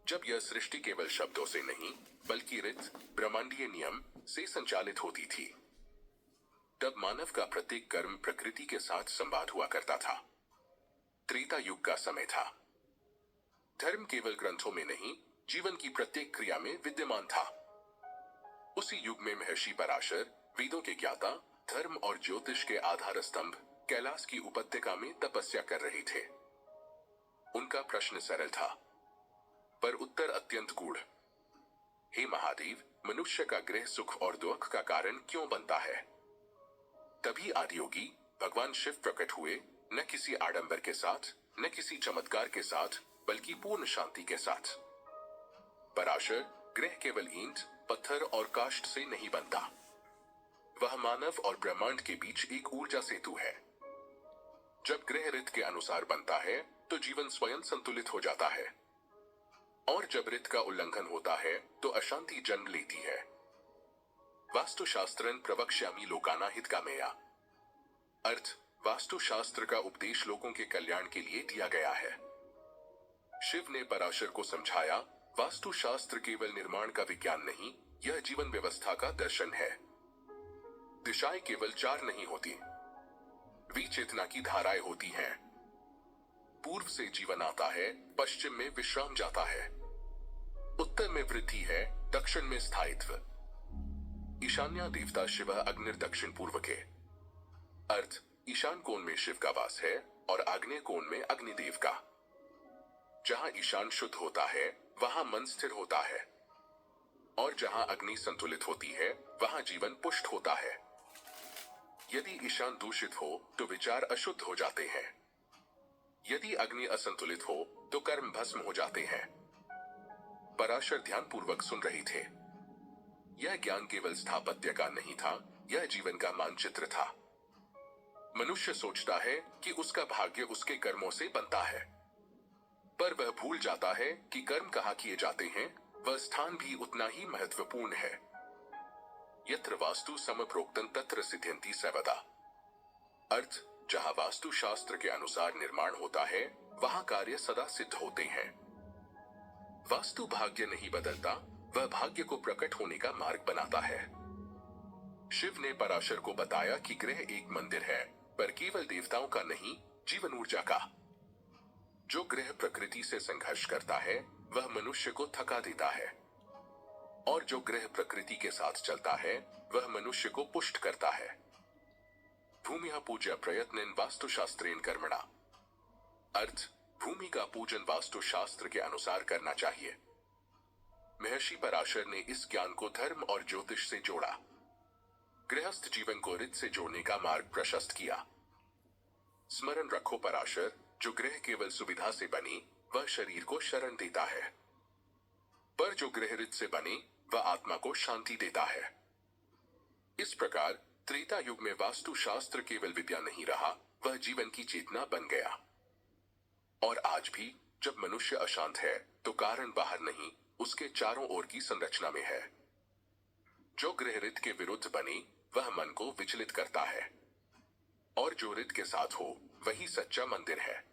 जब यह सृष्टि केवल शब्दों से नहीं बल्कि ऋत ब्रह्मांडीय नियम से संचालित होती थी, तब मानव का प्रत्येक कर्म प्रकृति के साथ संवाद हुआ करता था। त्रेता युग का समय था। धर्म केवल ग्रंथों में नहीं, जीवन की प्रत्येक क्रिया में विद्यमान था। उसी युग में महर्षि पराशर, वेदों के ज्ञाता, धर्म और ज्योतिष के आधार स्तंभ, कैलाश की उपत्यका में तपस्या कर रहे थे। उनका प्रश्न सरल था, पर उत्तर अत्यंत गूढ़। हे महादेव, मनुष्य का ग्रह सुख और दुख का कारण क्यों बनता है? तभी आदियोगी भगवान शिव प्रकट हुए, न किसी आडंबर के साथ, न किसी चमत्कार के साथ, बल्कि पूर्ण शांति के साथ। पराशर, ग्रह केवल ईंट, पत्थर और काष्ठ से नहीं बनता। वह मानव और ब्रह्मांड के बीच एक ऊर्जा सेतु है। जब ग्रह ऋत के अनुसार बनता है तो जीवन स्वयं संतुलित हो जाता है, और जब ऋत का उल्लंघन होता है तो अशांति जन्म लेती है। वास्तुशास्त्रन प्रवक्ष्यामि लोकाना हितकामेया। अर्थ, वास्तुशास्त्र का उपदेश लोगों के कल्याण के लिए दिया गया है। शिव ने पराशर को समझाया, वास्तुशास्त्र केवल निर्माण का विज्ञान नहीं, यह जीवन व्यवस्था का दर्शन है। दिशाएं केवल चार नहीं होती, वी चेतना की धाराएं होती हैं। पूर्व से जीवन आता है, पश्चिम में विश्राम जाता है, उत्तर में वृद्धि है, दक्षिण में स्थायित्व। ईशान्य देवता शिव अग्निर दक्षिण पूर्व के। अर्थ, ईशान कोण में शिव का वास है और आग्नेय कोण में अग्निदेव का। जहां ईशान शुद्ध होता है वहां मन स्थिर होता है, और जहां अग्नि संतुलित होती है वहां जीवन पुष्ट होता है। यदि ईशान दूषित हो तो विचार अशुद्ध हो जाते हैं। यदि अग्नि असंतुलित हो तो कर्म भस्म हो जाते हैं। पराशर ध्यानपूर्वक सुन रहे थे। यह ज्ञान केवल स्थापत्य का नहीं था, यह जीवन का मानचित्र था। मनुष्य सोचता है कि उसका भाग्य उसके कर्मों से बनता है, पर वह भूल जाता है कि कर्म कहाँ किए जाते हैं, वह स्थान भी उतना ही महत्वपूर्ण है। यत्र वास्तु समप्रोक्तं तत्र सिद्ध्यन्ति सर्वदा। अर्थ, जहां वास्तु शास्त्र के अनुसार निर्माण होता है वहां कार्य सदा सिद्ध होते हैं। वास्तु भाग्य नहीं बदलता, वह भाग्य को प्रकट होने का मार्ग बनाता है। शिव ने पराशर को बताया कि ग्रह एक मंदिर है, पर केवल देवताओं का नहीं, जीवन ऊर्जा का। जो ग्रह प्रकृति से संघर्ष करता है वह मनुष्य को थका देता है, और जो ग्रह प्रकृति के साथ चलता है वह मनुष्य को पुष्ट करता है। भूमिया पूज्य प्रयत्नेन वास्तुशास्त्रेण कर्मणा। अर्थ, भूमि का पूजन वास्तुशास्त्र के अनुसार करना चाहिए। महर्षि पराशर ने इस ज्ञान को धर्म और ज्योतिष से जोड़ा, गृहस्थ जीवन को ऋत से जोड़ने का मार्ग प्रशस्त किया। स्मरण रखो पराशर, जो ग्रह केवल सुविधा से बनी वह शरीर को शरण देता है, पर जो ग्रह ऋत से बनी वह आत्मा को शांति देता है। इस प्रकार त्रेता युग में वास्तुशास्त्र केवल विद्या नहीं रहा, वह जीवन की चेतना बन गया। और आज भी जब मनुष्य अशांत है तो कारण बाहर नहीं, उसके चारों ओर की संरचना में है। जो ग्रह ऋत के विरुद्ध बनी वह मन को विचलित करता है, और जो ऋत के साथ हो वही सच्चा मंदिर है।